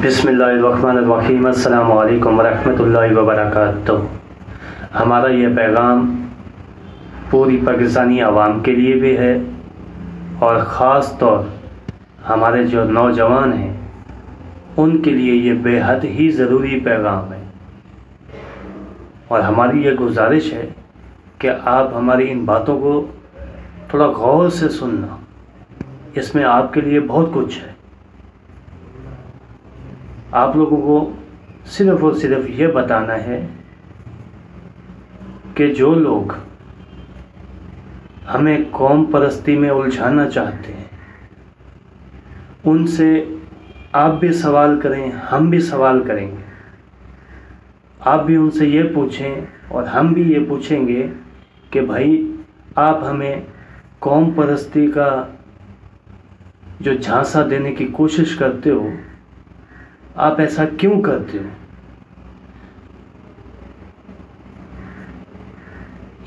بسم اللہ الرحمن الرحیم۔ السلام علیکم ورحمۃ اللہ وبرکاتہ۔ ہمارا یہ پیغام پوری پاکستانی عوام کے لیے بھی ہے اور خاص طور ہمارے جو نوجوان ہیں ان کے لیے یہ بے حد ہی ضروری پیغام ہے، اور ہماری یہ گزارش ہے کہ آپ ہماری ان باتوں کو تھوڑا غور سے سننا، اس میں آپ کے لیے بہت کچھ ہے۔ آپ لوگوں کو صرف اور صرف یہ بتانا ہے کہ جو لوگ ہمیں قوم پرستی میں الجھانا چاہتے ہیں ان سے آپ بھی سوال کریں، ہم بھی سوال کریں گے۔ آپ بھی ان سے یہ پوچھیں اور ہم بھی یہ پوچھیں گے کہ بھائی آپ ہمیں قوم پرستی کا جو جھانسا دینے کی کوشش کرتے ہو، آپ ایسا کیوں کرتے ہو؟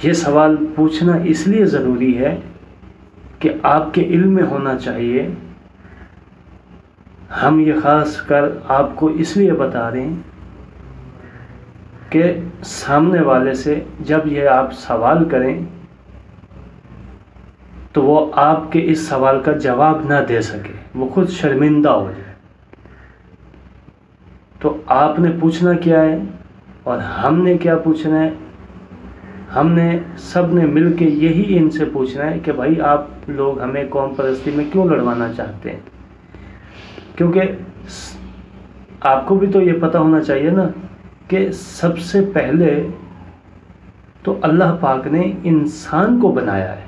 یہ سوال پوچھنا اس لیے ضروری ہے کہ آپ کے علم میں ہونا چاہیے۔ ہم یہ خاص کر آپ کو اس لیے بتا رہے ہیں کہ سامنے والے سے جب یہ آپ سوال کریں تو وہ آپ کے اس سوال کا جواب نہ دے سکے، وہ خود شرمندہ ہو جائے۔ تو آپ نے پوچھنا کیا ہے اور ہم نے کیا پوچھنا ہے؟ ہم نے سب نے مل کے یہی ان سے پوچھنا ہے کہ بھائی آپ لوگ ہمیں قوم پرستی میں کیوں لڑوانا چاہتے ہیں؟ کیونکہ آپ کو بھی تو یہ پتہ ہونا چاہیے نا کہ سب سے پہلے تو اللہ پاک نے انسان کو بنایا ہے۔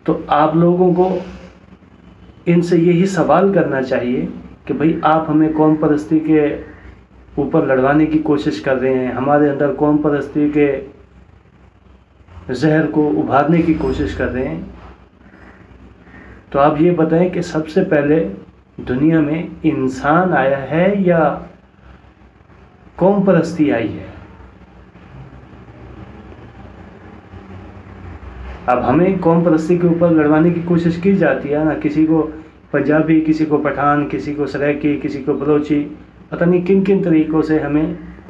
تو آپ لوگوں کو ان سے یہی سوال کرنا چاہیے کہ بھئی آپ ہمیں قوم پرستی کے اوپر لڑوانے کی کوشش کر رہے ہیں، ہمارے اندر قوم پرستی کے زہر کو ابھارنے کی کوشش کر رہے ہیں۔ تو آپ یہ بتائیں کہ سب سے پہلے دنیا میں انسان آیا ہے یا قوم پرستی آئی ہے؟ اب ہمیں قوم پرستی کے اوپر لڑوانے کی کوشش کی جاتی ہے نا، کسی کو پنجابی، کسی کو پٹھان، کسی کو سرائکی، کسی کو بلوچی، پتہ نہیں کن کن طریقوں سے ہمیں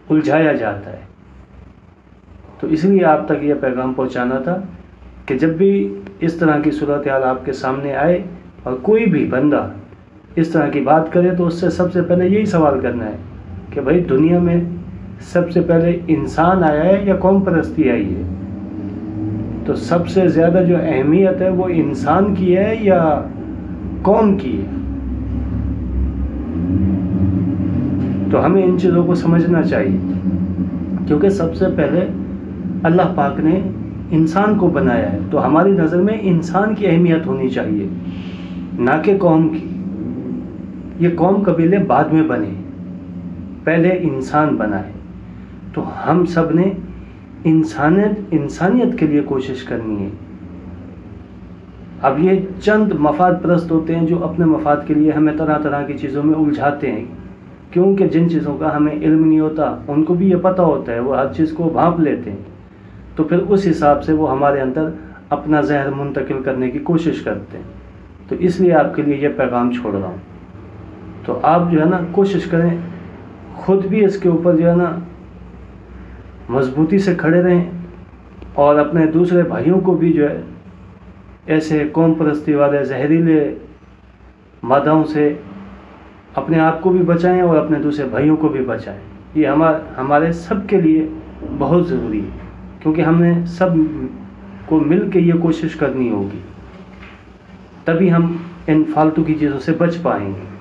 الجھایا جاتا ہے۔ تو اس لیے آپ تک یہ پیغام پہنچانا تھا کہ جب بھی اس طرح کی صورتحال آپ کے سامنے آئے اور کوئی بھی بندہ اس طرح کی بات کرے تو اس سے سب سے پہلے یہی سوال کرنا ہے کہ بھائی دنیا میں سب سے پہلے انسان آیا ہے یا قوم پرستی آئی ہے؟ تو سب سے زیادہ جو اہمیت ہے وہ انسان کی ہے یا قوم کی ہے؟ تو ہمیں ان چیزوں کو سمجھنا چاہیے، کیونکہ سب سے پہلے اللہ پاک نے انسان کو بنایا ہے، تو ہماری نظر میں انسان کی اہمیت ہونی چاہیے، نہ کہ قوم کی۔ یہ قوم قبیلے بعد میں بنے، پہلے انسان بنا ہے۔ تو ہم سب نے انسانیت کے لیے کوشش کرنی ہے۔ اب یہ چند مفاد پرست ہوتے ہیں جو اپنے مفاد کے لیے ہمیں طرح طرح کی چیزوں میں الجھاتے ہیں، کیونکہ جن چیزوں کا ہمیں علم نہیں ہوتا ان کو بھی یہ پتہ ہوتا ہے، وہ ہر چیز کو بھانپ لیتے ہیں، تو پھر اس حساب سے وہ ہمارے اندر اپنا زہر منتقل کرنے کی کوشش کرتے ہیں۔ تو اس لیے آپ کے لیے یہ پیغام چھوڑ رہا ہوں۔ تو آپ جو ہے نا کوشش کریں، خود بھی اس کے اوپر جو ہے نا مضبوطی سے کھڑے رہیں، اور اپنے دوسرے بھائیوں کو بھی جو ہے ایسے قوم پرستی والے زہریلے مادوں سے اپنے آپ کو بھی بچائیں اور اپنے دوسرے بھائیوں کو بھی بچائیں۔ یہ ہمارے سب کے لیے بہت ضروری ہے، کیونکہ ہم نے سب کو مل کے یہ کوشش کرنی ہوگی، تبھی ہم ان فالتو کی چیزوں سے بچ پائیں گے۔